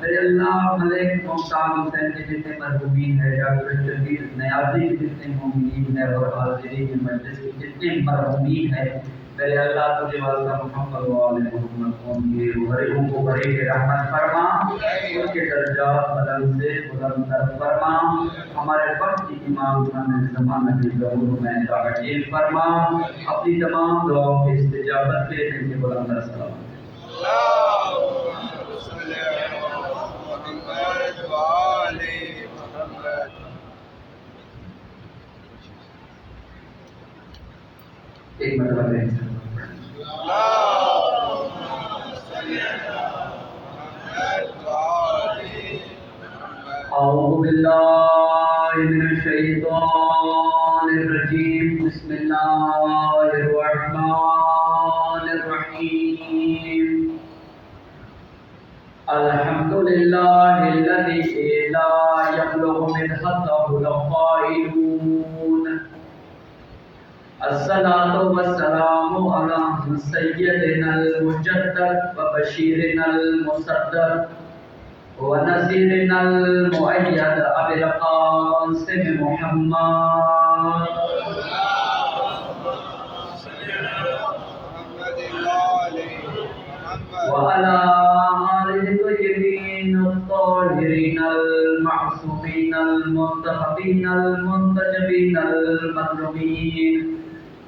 میرے اللہ ملک ممتاز حسین کے جتنے مرحومین ہیں، ڈاکٹر شبیر نیازی کے جتنے مومنین ہیں اور حاضرین مجلس کے جتنے مرحومین ہیں، میرے اللہ تجھے واسطہ محمد و آل محمد ان کے غریبوں کو بڑے کے رحمت فرما، ان کے درجات بلند سے بلند تر فرما، ہمارے وقت کی امام زمانہ کی ضرور میں تعجیل فرما، اپنی تمام دعاؤں کی استجابت کے لیے کے بلند تر سلام۔ ایک مرتبہ دیں اعوذ باللہ من الشیطان الرجیم، بسم اللہ الرحمن الرحیم، الحمدللہ الذی لا یبلغ مدحتہ القائلون، الصلاة والسلام علی سیدنا المجدد وبشیرنا المصدق ونذیرنا المؤید ابی القاسم محمد وعلى آله الطيبين الطاهرين المعصومين المنتخبين المنتجبين المظلومين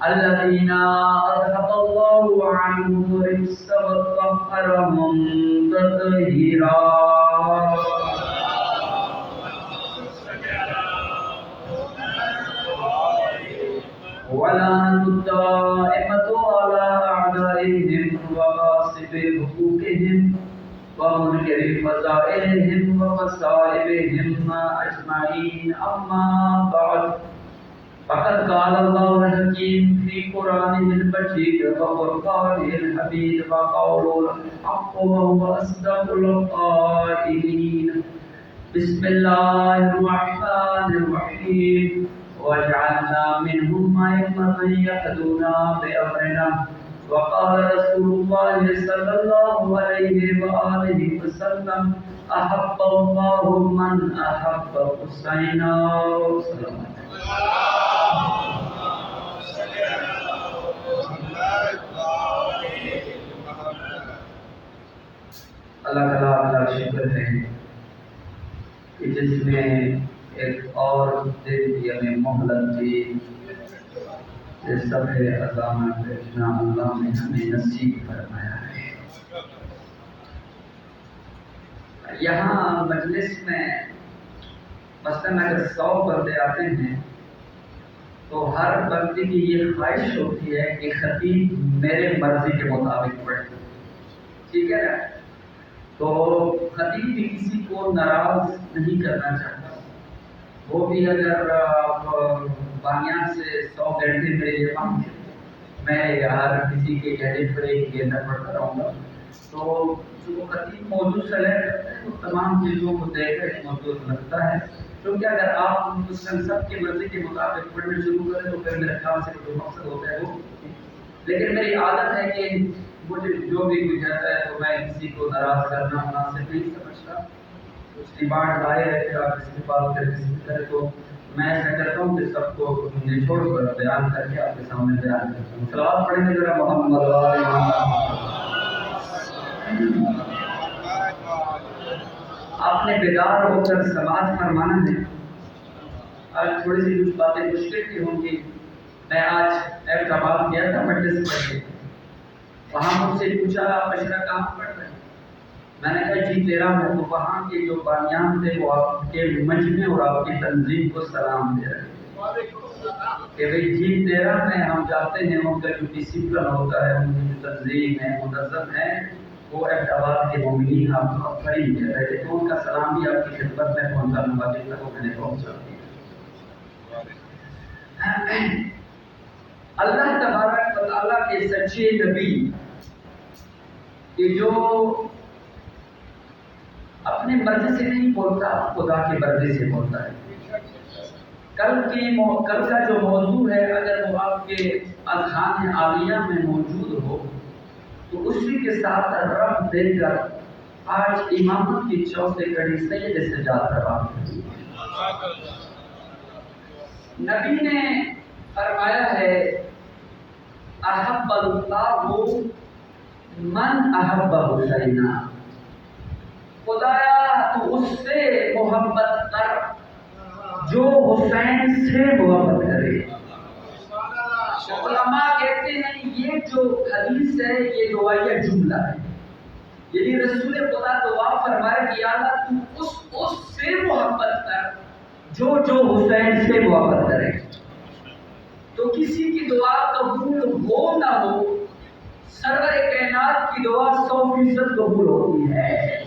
الذين أذهب الله عنهم الرجس وطهرهم تطهيرا، ولعنة الدائمة على أعدائهم وغاصب حقوقهم ومنكر فضائلهم ومصائبهم أجمعين، أما بعد، فقد قال الله الحكيم في قرآنه المجيد وفرقانه الحميد وقوله الحق وهو أصدق القائلين، بسم الله الرحمن الرحيم، وجعلنا منهم أئمة يهدون بأمرنا، وقال رسول الله صلى الله عليه وآله وسلم، أحب الله من أحب حسينا صلى الله عليه وسلم۔ اللہ تعالیٰ کا شکر ہے کہ جس نے ایک اور دن ہمیں مہلت دی، اس صفحے عظامہ بیٹھنا اللہ نے ہمیں نصیب فرمایا ہے۔ یہاں مجلس میں مثلاً اگر 100 بندے آتے ہیں تو ہر بندے کی یہ خواہش ہوتی ہے کہ خطیب میرے مرضی کے مطابق پڑھے، ٹھیک ہے نا؟ تو خطیب بھی کسی کو ناراض نہیں کرنا چاہتا، وہ بھی اگر آپ بانیان سے 100 گھنٹے میرے لیے مانگے، میں یار کسی کے گھنٹے پر ایک گھنٹہ پڑھتا رہوں گا، تو جو خطیب موضوع سلیکٹ کرتے ہیں وہ تمام چیزوں کو دیکھ کر موجود لگتا ہے، کیونکہ اگر آپ سب کے مرضی کے مطابق پڑھنا شروع کریں تو پھر میرے خیال سے جو مقصد ہوتا ہے وہ، لیکن میری عادت ہے کہ مجھے جو بھی کوئی کہتا ہے تو میں کسی کو ناراض کرنا مناسب نہیں سمجھتا، کچھ ڈیمانڈ لائے ہے کہ آپ اس کے پاس کر کسی طرح، تو میں ایسا کرتا ہوں کہ سب کو نچوڑ کر بیان کر کے آپ کے سامنے بیان کرتا ہوں۔ صلوات پڑھیں گے ذرا محمد آپ نے بیدار ہو کر سماعت فرمانا ہے۔ آج تھوڑی سی کچھ باتیں مشکل کی ہوں گی۔ میں آج ایک آباد گیا تھا مجلس کر کے، وہاں مجھ سے پوچھا آپ اشرا کہاں پڑھ رہے ہیں؟ میں نے کہا جی 13 میں، تو وہاں کے جو بانیان تھے وہ آپ کے مجمع اور آپ کی تنظیم کو سلام دے رہے ہیں کہ بھئی جی 13 میں ہم جاتے ہیں، ان کا جو ڈسپلن ہوتا ہے، ان کی جو تنظیم ہے، منظم ہے، وہ ایک آباد کے مومنین آپ کو فریم کر رہے تھے، تو ان کا سلام بھی آپ کی خدمت میں پہنچا دوں گا، جن تک وہ میں نے پہنچا دیا۔ اللہ تبارک و تعالیٰ کے سچے نبی کہ جو اپنے مرضی سے نہیں بولتا، خدا کی مرضی سے بولتا ہے۔ کل کا جو موضوع ہے اگر وہ آپ کے اذہان عالیہ میں موجود ہو تو اسی کے ساتھ رب دے کر آج امامت کی چوتھے کڑی سید سجاد کا بات نبی نے فرمایا ہے احب اللہ من احب حسینا، خدایا تو اس سے محبت کر جو حسین سے محبت کرے۔ علماء کہتے ہیں یہ جو حدیث ہے یہ دعائیہ جملہ ہے، یعنی رسول خدا دعا فرمائے کہ یا اللہ تو اس سے محبت کر جو حسین سے محبت کرے۔ تو کسی کی دعا قبول ہو نہ ہو، سرور کائنات کی دعا 100% قبول ہوتی ہے۔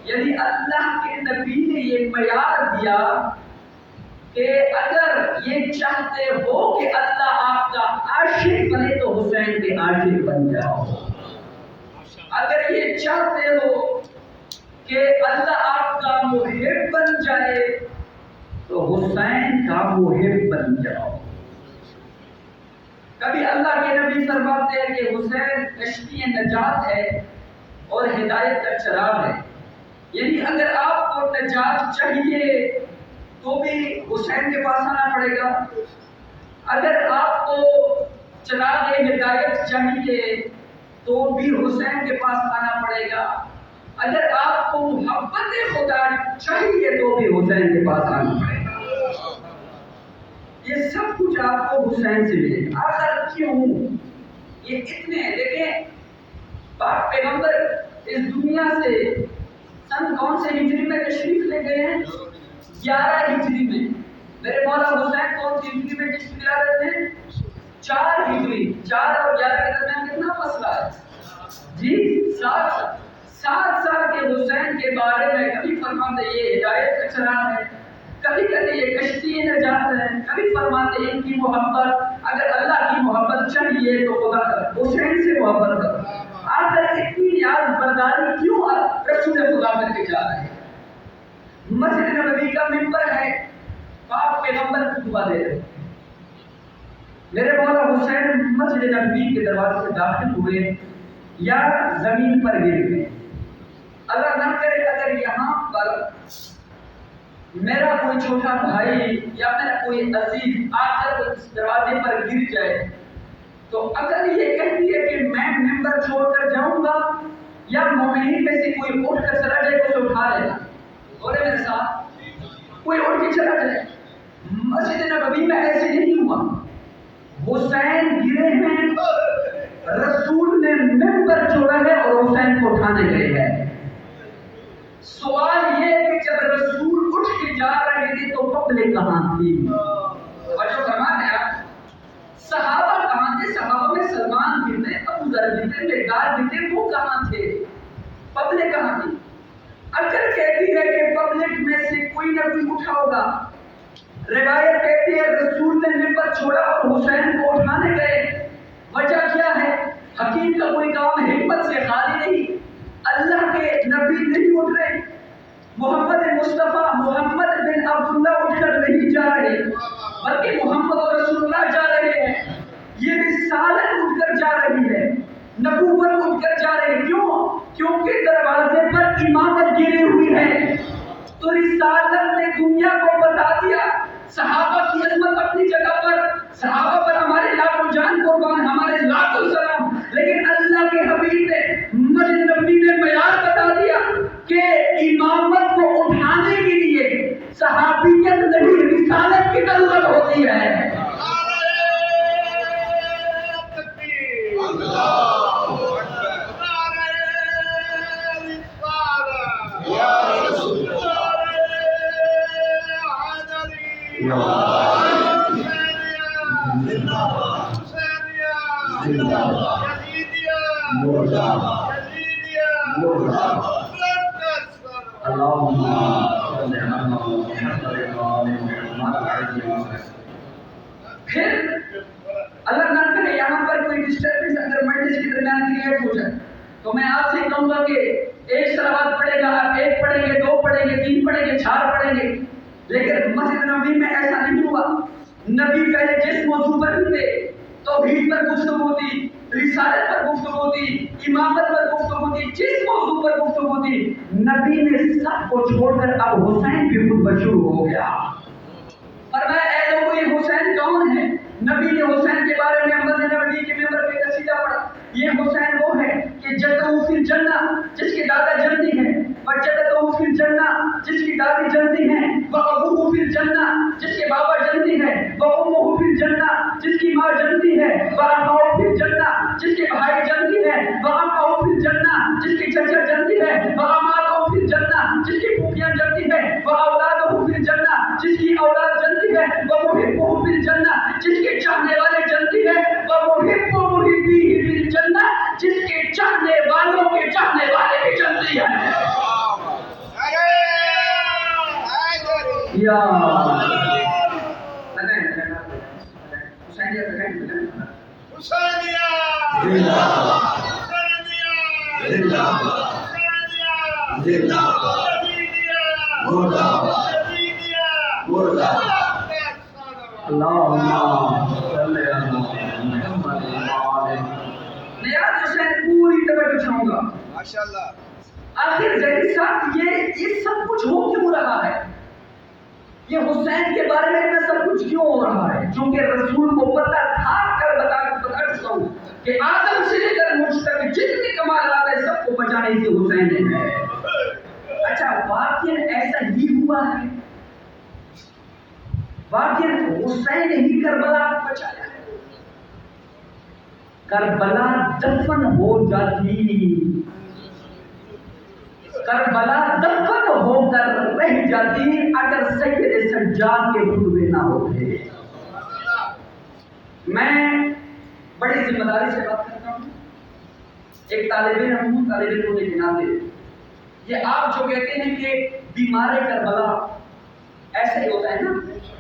یعنی اللہ کے نبی نے یہ معیار دیا کہ اگر یہ چاہتے ہو کہ اللہ آپ کا عاشق بنے تو حسین کے عاشق بن جاؤ، اگر یہ چاہتے ہو کہ اللہ آپ کا محب بن جائے تو حسین کا محب بن جاؤ۔ کبھی اللہ کے نبی فرماتے ہیں کہ حسین کشتی نجات ہے اور ہدایت کا چراغ ہے، یعنی اگر آپ کو نجات چاہیے تو بھی حسین کے پاس آنا پڑے گا، اگر آپ کو چراغ ہدایت چاہیے تو بھی حسین کے پاس آنا پڑے گا، اگر آپ کو محبت خدا چاہیے تو بھی حسین کے پاس آنا پڑے گا۔ یہ سب کچھ آپ کو حسین سے ملے گا۔ آخر کیوں یہ اتنے دیکھیں، پاک پیغمبر اس دنیا سے سن کون سے ہجری میں تشریف لے گئے ہیں؟ 11 ہجری میں۔ میرے مولا حسین کون سی ہجری میں تشریف لا رہے تھے؟ 4 ہجری۔ 4 اور 11 کے درمیان کتنا فاصلہ ہے؟ جی 7 سال کے حسین کے بارے میں کبھی فرماتے یہ ہدایت کا چراغ ہے، کبھی کہتے یہ کشتی نجات ہے، کبھی فرماتے ان کی محبت، اگر اللہ کی محبت چاہیے تو خدا حسین سے محبت کرو۔ آخر اتنی نیاز برداری کیوں رسول خدا میں کے جا رہے ہیں؟ مسجد نبوی کا ممبر ہے، پاک پیغمبر کی دعا دے رہے ہیں۔ میرے مولا حسین مسجد نبوی کے دروازے سے داخل ہوئے یا زمین پر گر گئے۔ اللہ نہ کرے اگر یہاں پر میرا کوئی چھوٹا بھائی یا میرا کوئی عزیز آ کر اس دروازے پر گر جائے تو اگر یہ کہتی ہے کہ میں ممبر چھوڑ کر جاؤں گا یا مومنین میں سے کوئی اٹھ کر چلا جائے تو اسے اٹھا لینا، بولے میرے ساتھ کوئی اٹھ کے چلا جائے۔ مسجد نبوی میں ایسے نہیں ہوا، حسین گرے ہیں، رسول نے ممبر چھوڑا ہے اور حسین کو اٹھانے گئے ہیں۔ سوال یہ ہے کہ جب رسول اٹھ کے جا رہے تھے تو پبلک کہاں تھی؟ اور جو فرمان ہے صحابہ کہاں تھے؟ صحابہ میں سلمان بھی تھے، ابو ذر بھی تھے، مقداد بھی تھے، وہ کہاں تھے؟ پبلک کہاں تھی؟ اگر کہتی ہے کہ پبلک میں سے کوئی نہ کوئی اٹھا ہوگا، روایت کہتی ہے رسول نے ممبر چھوڑا اور حسین کو اٹھانے گئے، وجہ کیا ہے؟ حکیم کا کوئی کام ہمت سے خالی نہیں، اللہ کے نبی نہیں اٹھ رہے، محمد مصطفیٰ محمد بن عبداللہ اٹھ کر نہیں جا رہے بلکہ محمد رسول اللہ جا رہے ہیں، یہ رسالت اٹھ کر جا رہی ہے، نبوت اٹھ کر جا رہی ہے۔ کیوں؟ کیونکہ دروازے پر امامت گری ہوئی ہے، تو رسالت نے دنیا کو بتا دیا۔ صحابہ کی عظمت اپنی جگہ پر، صحابہ پر ہمارے لاکھوں جان قربان، ہمارے لاکھوں سلام، لیکن اللہ کے حبیب نے مسجد نبوی میں معیار بتا دیا کہ امامت کو اٹھانے کے لیے صحابیت نہیں رسالت کی ضرورت ہوتی ہے۔ پھر اللہ نہ کرے یہاں پر کوئی ڈسٹربنس اگر مجلس کے درمیان کریٹ ہو جائے تو میں آپ سے کہوں گا کہ ایک صلوات پڑھے گا، آپ 1 پڑھیں گے، 2 پڑھیں گے، 3 پڑھیں گے، 4 پڑھیں گے، لیکن مسجد نبوی میں ایسا نہیں ہوا۔ نبی پہلے جس موضوع پر تھے توحید پر گفتگو تھی، رسالت پر گفتگو تھی، امامت پر گفتگو تھی، جس موضوع پر گفتگو تھی، نبی نے سب کو چھوڑ کر اب حسین کی خطبہ شروع ہو گیا۔ فرمایا اے لوگوں یہ حسین کون ہے؟ نبی نے حسین کے بارے میں مسجد نبوی کے ممبر پہ قصیدہ پڑھا۔ یہ حسین وہ ہے کہ جدہ فی الجنہ جس کی دادا جنتی ہے، وجدہ فی الجنہ جس کی دادی جنتی ہے، وابوہ فی الجنہ جس کے بابا جنتی ہے، وامہ فی الجنہ جس کی ماں جنتی ہے، واخوہ فی الجنہ جس کے بھائی جنتی ہے، وامہ فی الجنہ جس کی چچا جنتی ہے، واماتہ فی الجنہ جس کی پھوپھیاں جنتی ہے، واولادہ فی الجنہ جس کی اولاد جنتی ہے، ومحبہ فی الجنہ جس کے چاہنے والے جنتی ہے، ومحب محبیہ فی الجنہ جس کے چاہنے والوں کے چاہنے والے بھی جنتی ہے۔ یا حسینیہ نیاز حسین پوری توجہ چاہوں گا۔ آخر ذہنی صاحب یہ سب کچھ ہو کیوں رہا ہے؟ یہ حسین کے بارے میں سب کچھ کیوں ہو رہا ہے؟ چونکہ رسول کو پتہ تھا کر بتا چکا ہوں کہ آدم سے لے کر مجھ تک جتنے کمالات ہیں سب کو بچانے سے حسین نے ہے۔ اچھا واقعی ایسا ہی ہوا ہے؟ واقعی حسین ہی کربلا کو بچایا ہے؟ کربلا دفن ہو جاتی، کربلا دفن ہو کر رہ جاتی اگر سید سجاد کے خطبے نہ ہوتے۔ میں بڑی ذمہ داری سے بات کرتا ہوں، ایک طالب علم ہونے کے ناطے یہ آپ جو کہتے ہیں کہ بیمار کربلا ایسا ہی ہوتا ہے نا،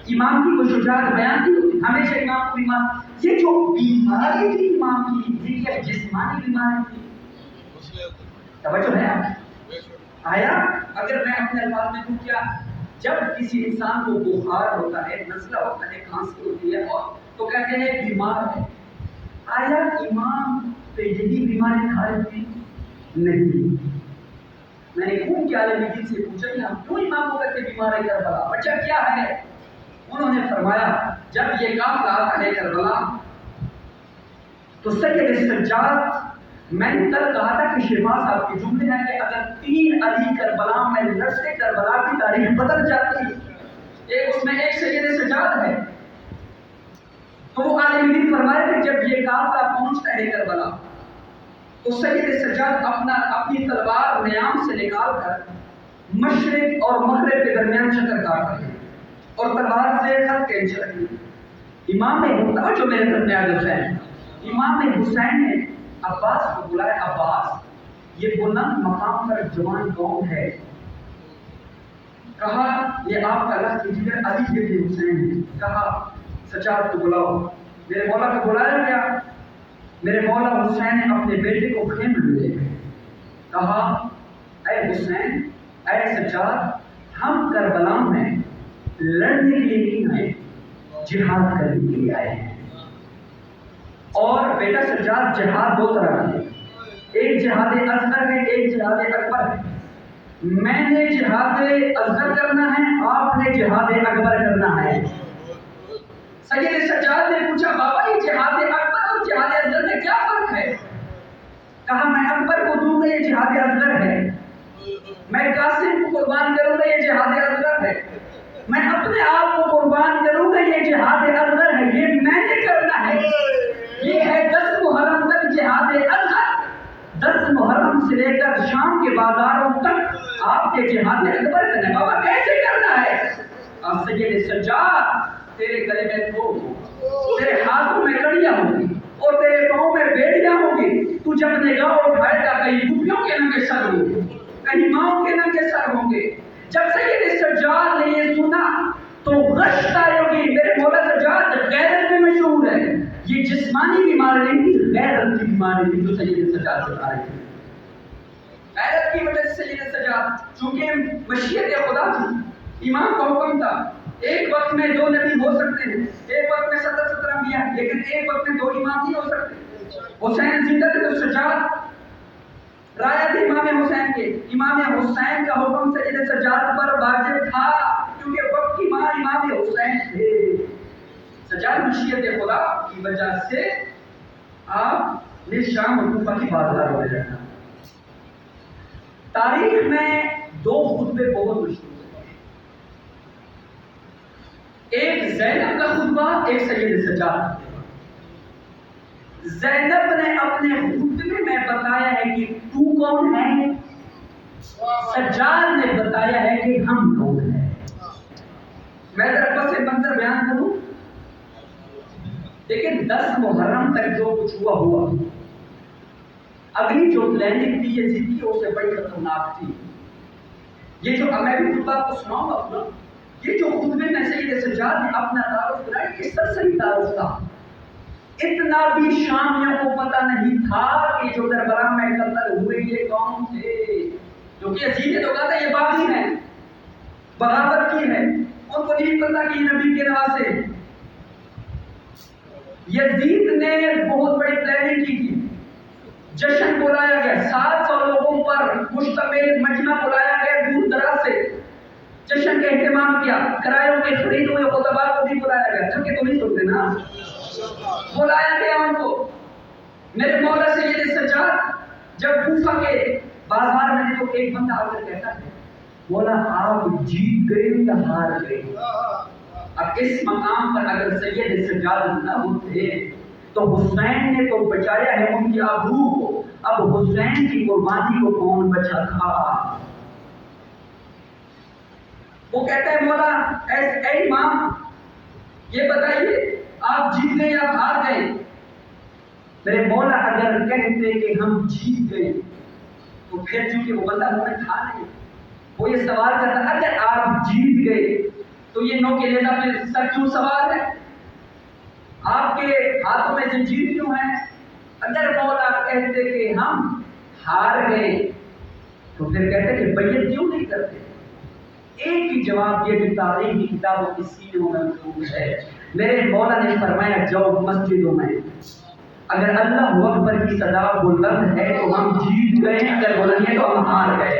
امام کی کوئی شجاعت بیان کی ہوتی، ہمیشہ امام کو بیمار، یہ جو بیماری تھی امام کی یہ کیا جسمانی بیماری تھی؟ توجہ ہے آپ آیا؟ اگر میں اپنے الفاظ میں کہوں کیا جب کسی انسان کو بخار ہوتا ہے، نزلہ ہوتا ہے، کھانسی ہوتی ہے اور تو کہتے ہیں بیمار ہے، آیا امام پہ یہی بیماری کھاری تھی؟ نہیں۔ میں نے خون کے عالم دین سے پوچھا کہ ہم کیوں امام کو کہتے بیمار ہے کربلا، وجہ کیا ہے؟ انہوں نے فرمایا جب یہ قافلہ آتا ہے کربلا تو سید سجاد، میں نے کل کہا تھا کہ شفا صاحب کے جملے ہیں کہ اگر 3 علی کربلا میں لشکر کربلا کی تاریخ بدل جاتی ہے، ایک اس میں ایک سید سجاد ہے، تو وہ عالم دین فرمائے کہ جب یہ قافلہ پہنچتا ہے کربلا تو سید سجاد اپنی تلوار نیام سے نکال کر مشرق اور مغرب کے درمیان چکر کاٹتے ہیں اور تلوار سے خط کھینچ رہے ہیں۔ امام جو میرے درمیان حسین، امام حسین نے عباس کو بلایا، عباس یہ بلند مقام پر جوان قوم ہے، کہا یہ آپ کا لفظ جگر علی کے حسین ہے، کہا سجاد کو بلاؤ۔ میرے مولا کو بلایا گیا، میرے مولا حسین نے اپنے بیٹے کو خیمے میں لے گئے، کہا اے حسین اے سجاد ہم کربلا میں لڑنے کے لیے نہیں آئے، جہاد کرنے کے لیے آئے ہیں۔ اور بیٹا سجاد جہاد 2 طرح کے، ایک جہاد اصغر ہے، ایک جہاد اکبر ہے۔ میں نے جہاد اصغر کرنا ہے، آپ نے جہاد اکبر کرنا ہے۔ سید سجاد نے پوچھا بابا یہ جہاد اکبر اور جہاد اصغر میں کیا فرق ہے؟ کہا میں اکبر کو دوں گا یہ جہاد اصغر ہے، میں قاسم کو قربان کروں گا یہ جہاد اصغر ہے، میں اپنے آپ کو قربان کروں گا یہ جہاد اصغر ہے، یہ میں نے کرنا ہے۔ یہ ہے 10 محرم تک جہاد اصغر، 10 محرم سے لے کر شام کے بازاروں تک آپ کے جہاد اکبر کرنا ہے۔ بابا کیسے کرنا ہے؟ آپ سید سجاد تیرے گلے میں تھوک ہوگا، تیرے ہاتھوں میں کڑیاں ہوں گی اور تیرے پاؤں میں بیڑیاں ہوں گی، تو جب نگاہ اٹھائے گا کہیں پھوپھیوں کے ننگے سر ہوں گے، کہیں ماؤں کے ننگے سر ہوں گے۔ جب سید سجاد نے یہ سنا تو غشت آئی ہوگی، میرے مولا سجاد غیرت میں مشہور ہے، یہ جسمانی بیماری نہیں تھی، غیرت کی بیماری تھی جو سید سجاد سے آ رہی تھی۔ غیرت کی وجہ سے سید سجاد چونکہ مشیت خدا تھی، امام کا حکم تھا ایک وقت میں 2 نبی ہو سکتے ہیں، ایک وقت میں 17 انبیاء، لیکن ایک وقت میں 2 امام نہیں ہو سکتے۔ حسین زندہ تھے تو سجاد رایا تھی امام حسین کے، امام حسین کا حکم سید سجاد پر واجب تھا کیونکہ وقت کی ماں امام حسین تھے۔ سجاد مشیت خدا کی وجہ سے آپ نے شام اور کوفہ کی بازار ہو جانا۔ تاریخ میں دو خطبے بہت مشہور ہیں، ایک زینب کا خطبہ، ایک سید سجاد کا خطبہ۔ زینب نے اپنے خطبے میں بتایا ہے کہ تو کون ہے، سجاد نے بتایا ہے کہ ہم کون ہیں۔ میں ذرا پس منظر بیان کروں، لیکن 10 محرم تک جو کچھ ہوا اگلی جو پلاننگ تھی یہ ضدی ہو سے بڑی خطرناک تھی۔ یہ جو میں بھی خطبہ کو سناؤں گا، یہ جو خطبے میں سید سجاد نے اپنا تعارف دلایا یہ سرسری تعارف تھا۔ اتنا بھی شامیوں کو پتہ نہیں تھا کہ جو دربار میں قتل ہوئے یہ کون تھے، کیونکہ یزید نے تو کہا تھا یہ باغی ہیں، بغاوت کی ہے، ان کو نہیں پتا کہ یہ نبی کے نواسے۔ یزید نے بہت بڑی پلاننگ کی تھی، جشن بلایا گیا، 700 لوگوں پر مشتمل مجمع بلایا گیا دور دراز سے، جشن کا اہتمام کیا، کرایوں کے خرید ہوئے خطباء کو بھی بلایا گیا، جبکہ تو نہیں سنتے نا، بلایا گیا ان کو۔ میرے مولا سید سجاد جب کوفہ کے بازار میں تو ایک بندہ آ کر کہتا ہے مولا آپ جیت گئے یا ہار گئے؟ اب اس مقام پر اگر سید سجاد نہ ہوتے تو حسین نے تو بچایا ہے ان کی آبرو کو، اب حسین کی قربانی کو کون بچا تھا؟ وہ کہتا ہے مولا اے امام یہ بتائیے آپ جیت گئے یا ہار گئے؟ میرے مولا اگر کہتے کہ ہم جیت گئے تو پھر چونکہ وہ بندہ مومن تھا نہیں، وہ یہ سوال کرتا اگر آپ جیت گئے تو یہ نو کے لیزا میں سر کیوں سوال ہے، آپ کے ہاتھوں میں زنجیر کیوں ہے؟ اگر مولا کہتے کہ ہم ہار گئے تو پھر کہتے کہ بیعت کیوں نہیں کرتے؟ ایک ہی جواب یہ بھی تاریخ کی کتابوں کی سینوں میں موجود ہے۔ میرے مولا نے فرمایا جاؤ مسجدوں میں اگر اللہ اکبر کی صدا بلند ہے تو ہم جیت گئے، اگر بلند ہے تو ہم ہار گئے۔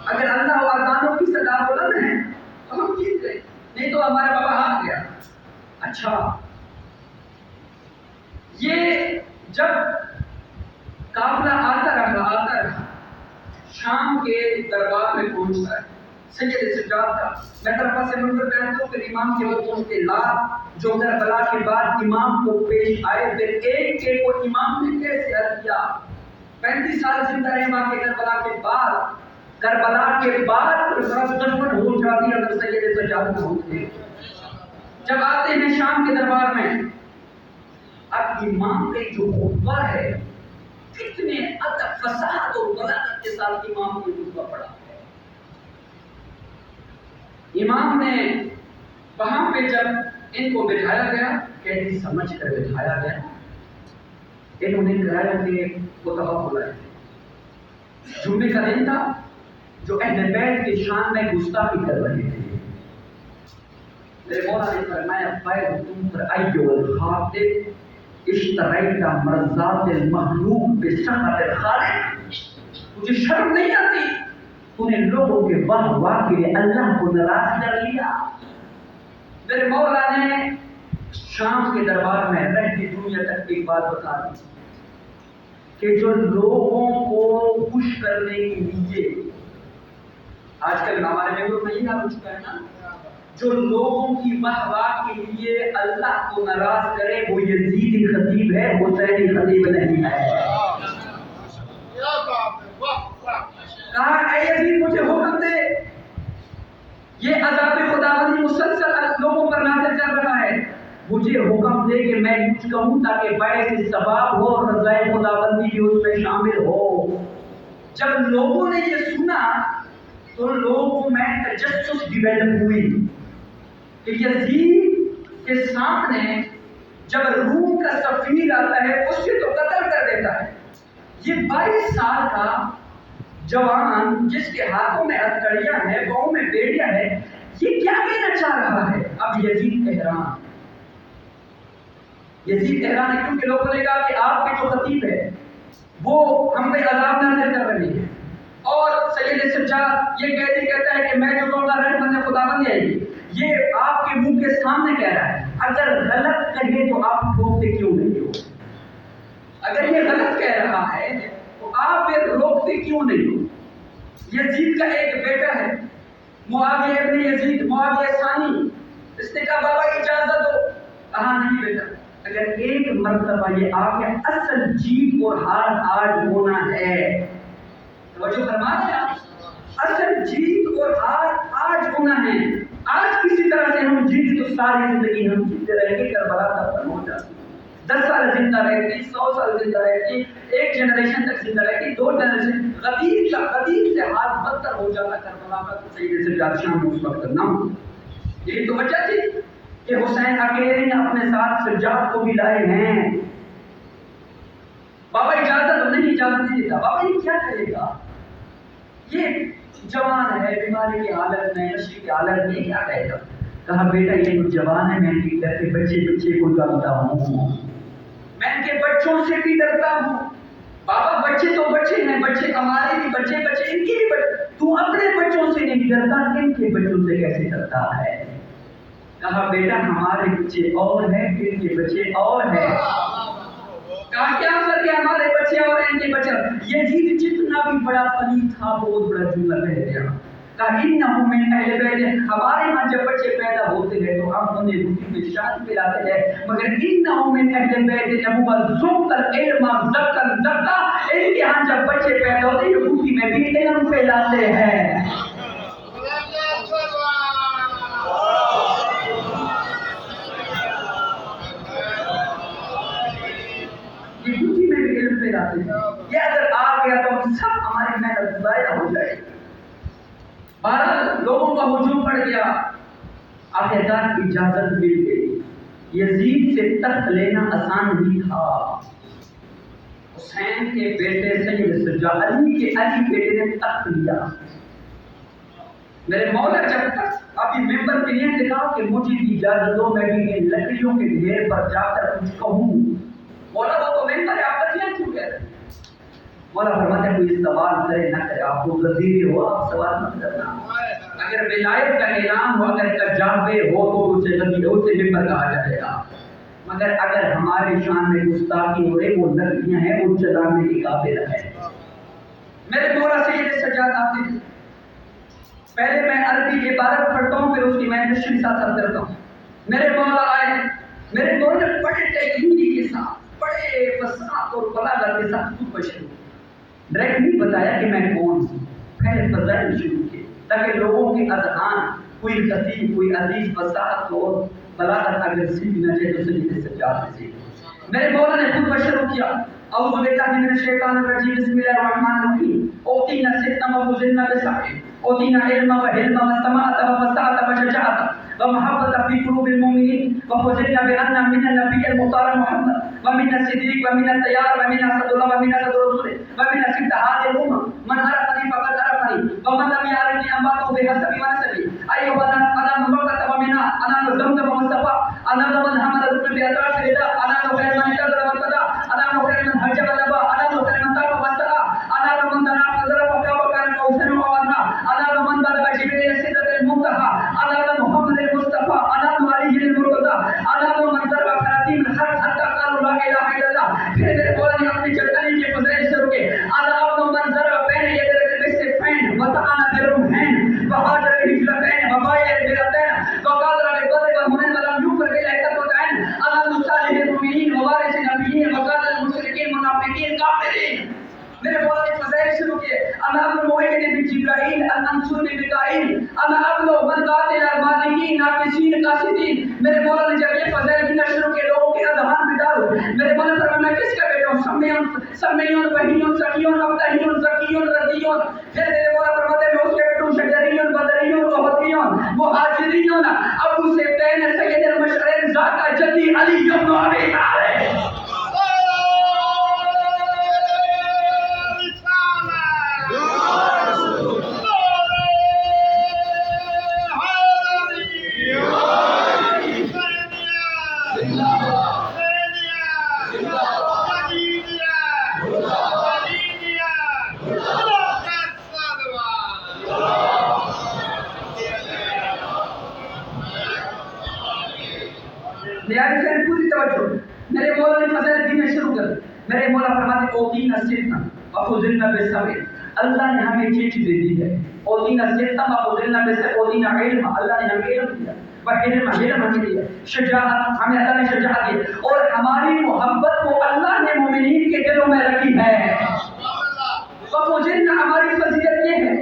اگر اللہ و اذانوں کی صدا بلند ہے تو ہم جیت گئے، نہیں تو ہمارا بابا ہار گیا۔ اچھا یہ جب قافلہ آتا رہا شام کے دربار میں پہنچتا ہے سید سجاد کا، میں طرف سے منظر بیان کروں پھر امام کے حکم کے لات جو کربلا کے بعد امام کو پیش آئے، پھر ایک ایک کو امام نے کیسے حل کیا۔ 35 سال زندہ رہے وہاں کے کربلا کے بعد دشمن ہو جاتی اگر سید سجاد نہ ہوتے۔ جب آتے ہیں شام کے دربار میں، اب امام کا جو خطبہ ہے کتنے ادب فصاحت اور بلاغت کے ساتھ امام نے خطبہ پڑھا ہے۔ امام نے وہاں پہ جب ان کو بٹھایا گیا، کہتے سمجھ کر بٹھایا گیا، انہوں نے کہا کہ خطبہ بلائے تھے، جمعے کا دن تھا، جو اہل بیت کے شان میں گستاخی کر رہے تھے۔ میرے مولا نے فرمایا فَيْضُ پر ایو الخاطب اشتریت مرضات المخلوق بسخط الخالق، مجھے شرم نہیں آتی تو نے لوگوں کے واہ واہ کے لیے اللہ کو ناراض کر لیا۔ میرے مولا نے شام کے دربار میں رہتی دنیا تک ایک بات بتا دی کہ جو لوگوں کو خوش کرنے کے لیے آج کل ہمارے میں تو نہیں آ چکا ہے نا، جو لوگوں کی واہ واہ کے لیے اللہ کو ناراض کرے وہ یزیدی خطیب ہے، حسینی خطیب نہیں ہے۔ کہا اے یزید مجھے حکم دے، یہ عذاب خداوندی مسلسل لوگوں پر نازل چل رہا ہے، مجھے حکم دے کہ میں کچھ کہوں تاکہ باعث ثواب ہو اور رضائے خداوندی بھی اس میں شامل ہو۔ جب لوگوں نے یہ سنا تو لوگوں میں تجسس ڈیولپ ہوئی کہ یزید کے سامنے جب روم کا سفیر آتا ہے اس سے تو قتل کر دیتا ہے۔ یہ 22 سال کا جوان جس کے ہاتھوں میں ہتھکڑیاں ہیں، پاؤں میں بیڑیاں ہیں، یہ کیا کہنا چاہ رہا ہے؟ اب یزید حیران ہے کیونکہ لوگوں نے کہا کہ آپ کے جو خطیب ہے وہ ہم پہ عذاب نازل کر رہے ہیں، اور سید سجاد یہ کہتا ہے کہ میں جو کہوں گا رحمت خدا بن جائے گی، یہ آپ کے منہ کے سامنے کہہ رہا ہے۔ اگر غلط کہے تو آپ روکتے کیوں نہیں ہو؟ اگر یہ غلط کہہ رہا ہے تو آپ پھر روکتے کیوں نہیں ہو؟ یزید کا ایک بیٹا ہے معاویہ ابن یزید، معاویہ ثانی، اس نے کہا بابا اجازت دو، کہا نہیں بیٹا، اگر ایک مرتبہ یہ آگے اصل جیت اور ہار آج ہونا ہے، توجہ فرما دیں آپ، اصل جیت اور ہار آج ہونا ہے، آج کسی طرح سے ہم جیت تو ساری زندگی ہم جیتے رہیں گے، کربلا تک ختم ہو جاتی، 10 سال زندہ رہتی، 100 سال زندہ رہتی، ایک جنریشن تک زندہ رہتی، 2 جنریشن، غدیر سے حال بدتر ہو جاتا کربلا کا، تو سید سجاد شام اس وقت نہ ہو۔ یہی تو وجہ تھی کہ حسین اکیلے اپنے ساتھ سجاد کو بھی لائے ہیں۔ بابا اجازت نہیں دیتا، بابا یہ کیا کرے گا؟ یہ جوان ہے، بیماری کی حالت میں، نشے کی حالت میں، کیا کہے گا؟ کہا بیٹا یہ تو جوان ہے، میں ان کے گھر کے بچے کو جانتا ہوں، میں ان کے بچوں سے بھی ڈرتا ہوں۔ بابا بچے تو بچے ہیں، بچے ہمارے بھی بچے، ان کے بھی بچے، تو اپنے بچوں سے نہیں ڈرتا، ان کے بچوں سے کیسے ڈرتا ہے؟ کہا بیٹا ہمارے بچے اور ہیں، ان کے بچے اور ہیں۔ کہا کیا فرق ہے ہمارے بچے اور ان کے بچے؟ یزید جتنا بھی بڑا پلید تھا بہت بڑا جملہ کہہ دیا، کہا انہم من اہل بیت، ہمارے ہاں جب بچے پیدا ہوتے ہیں تو ہم انہیں روٹی میں شادی پلاتے ہیں، مگر انہم من اہل بیت نبوت ذکر علم ذکر ذکا، ان کے ہاں جب بچے پیدا ہوتے ہیں روٹی میں بھی علم پلاتے ہیں۔ یہ اگر آ گیا تو ہم سب ہماری محنت ضائع ہو جائے گی۔ 12 لوگوں کا ہجوم پڑ گیا، آخرکار اجازت مل گئی، یزید سے تخت لینا آسان نہیں تھا۔ حسین کے بیٹے سید سجاد، علی بیٹے نے تخت لیا۔ میرے مولا جب تک ابھی ممبر پہ نہیں دکھا کہ مجھے اجازت دو، میں بھی ان لکڑیوں کے ڈھیر پر جا کر کچھ کہوں۔ مولا وہ تو ممبر ہے، آپ لکڑیاں کیوں کہہ رہے ہیں؟ مولا فرماتے ہیں کوئی سوال کرے نہ کرے، آپ کو وزیر ہو، آپ سوال مت کرنا، اگر ولایت کا اعلان ہو، اگر کجابے ہو تو اسے ممبر کہا جائے گا، مگر اگر ہمارے شان میں گستاخی ہو رہے وہ لکڑیاں ہیں، وہ چلانے کے قابل ہے۔ میرے مولا سید سجاد آتے ہیں، پہلے میں عربی عبارت پڑھتا ہوں، پھر اس کی میں تشریح ساتھ کرتا ہوں۔ میرے مولا آئے، میرے مولا نے بڑے تحقیقی کے ساتھ، بڑے فصاحت اور بلاغت کے ساتھ خود بشر ڈائریکٹ نہیں بتایا کہ میں کون ہوں، پہلے فضائل شروع کیے تاکہ لوگوں کے اذہان، کوئی خطیب، کوئی عزیز فصاحت اور بلاغت اگر سیکھنا چاہے تو سید سجاد سے سیکھ۔ میرے مولا نے خود بشر کیا، اعوذ باللہ من الشیطان الرجیم، بسم اللہ الرحمن الرحیم، اوتینا ستم وفضلنا بسبع، اوتینا علم وحلم وسماعت وفصاحت وشجاعت ومحبت فی قلوب المؤمنین، وفضلنا بأن من النبی المختار محمد ومن الصدیق ومن الطیار ومن اسد اللہ ومن اسد رسول ومن اسد هذه الامه من عرفني فقد عرفني ومن لم يعرفني انبأته بحسب ونسبي ايها الناس انا من وقت ومنا انا زمزم مصطفى انا من حمل الركن باطراف الرداء انا خير من انتظر وابتدى انا خير من هجر ونبى انا خير من طاف واستقى انا من تنافذ فكان وكان قوسين وادنى انا من بلغ جبريل السدرة المنتهى انا محمد المصطفى انا علي المرتضى انا من ضرب خراطيم الحق حتى قالوا لا اله الا الله۔ پھر میرے مولا نے اپنی جلدی کے فضائل سے رکے، انا من ضرب بين يدي بالسيفين وطعن بالرمحين وهاجر الهجرتين وبايع البلدين وقادر بالبدر والمنن ولم يكفر بالعتاب والعين انا صالح المؤمنين ووارث النبيين وقاتل المشركين منافقين كافرين۔ میرے مولا نے فضائل شروع کیے، انا ابن موحد بن جبرائیل المنصور بن مکائیل انا ابن من قاتل المالکین ناقصین قاصدین۔ میرے مولا نے جب یہ فضائل گننا شروع کیے، لوگوں کے اذہان میں ڈالو، میرے مولا نے فرمایا میں کس کا بیٹا ہوں؟ سمیون وحیون سکیون ابتہیون زکیون رضیون۔ پھر میرے مولا فرماتے ہیں میں اس کے بیٹا ہوں شجریون بدریون وحدیون مہاجریون ابو سیبتین سید المشعرین ذاکا جدی علی ابن ابی طالب۔ نیاری سے پوری توجہ. میرے مولا نے فضائل دین میں شروع کر. میرے مولا فرماتے اوتین الصدق وخذلنا بالصبر. اللہ نے ہمیں یہ چیزیں دی ہے. اوتین الصدق وخذلنا بالصبر. اوتین علم, اللہ نے ہمیں علم دیا. علم ہمیں دیا. شجاعت, ہمیں اللہ نے شجاعت دی. اور ہماری محبت کو اللہ نے مومنین کے دلوں میں رکھی ہے. وخذلنا, ہماری فضیلت یہ ہے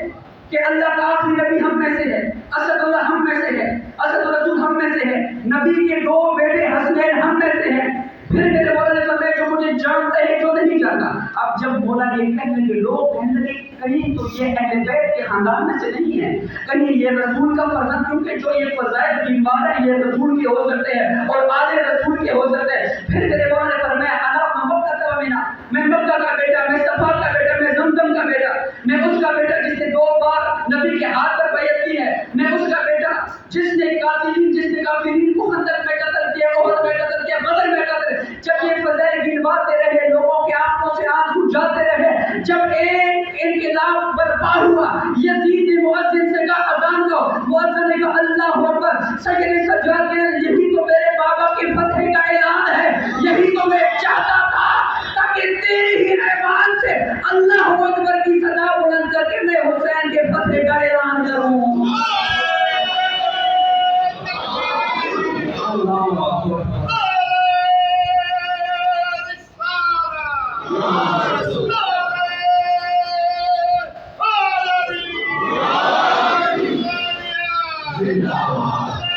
کہ اللہ کا آخری نبی ہم میں سے ہے, اسد اللہ ہم میں سے ہے, اسد رسول ہم میں سے ہے, نبی کے دو بیٹے حسنین ہم میں سے ہیں. پھر میرے مولا نے فرمایا جو مجھے جانتا ہے جو نہیں جانتا. اب جب مولا نے کہنے لگے لوگ کہنے لگے کہیں تو یہ اہل بیت کے خاندان میں سے نہیں ہے, کہیں یہ رسول کا فرزند, کیونکہ جو یہ فضائل بیمار ہے یہ رسول کے ہو سکتے ہیں اور آل رسول کے ہو سکتے ہیں. پھر میرے مولا نے فرمایا انا محمد کا مینا, میں مکہ کا بیٹا, میں صفا کا بیٹا, میں زمزم کا بیٹا, میں اس کا بیٹا جس نے 2 بار نبی کے ہاتھ پر بیعت کی ہے, میں اس کا بیٹا جس نے کافرین کو خندق میں قتل کیا, احد میں قتل کیا, بدر میں قتل. جب یہ فضائل گنواتے رہے, لوگوں کے آنکھوں سے آنسو جاتے رہے, جب ایک انقلاب برپا ہوا, یزید نے مؤذن سے کہا اذان دو, مؤذن نے کہا اللہ اکبر, سجدے سجاد کے یہی تو میرے بابا کی فتح کا اعلان ہے, یہی تو میں چاہتا تھا تاکہ تیری ہی ایمان سے اللہ اکبر کی صدا بلند کر کے میں حسین کے فتح کا اعلان کروں. اللہ اکبر. زندہ باد.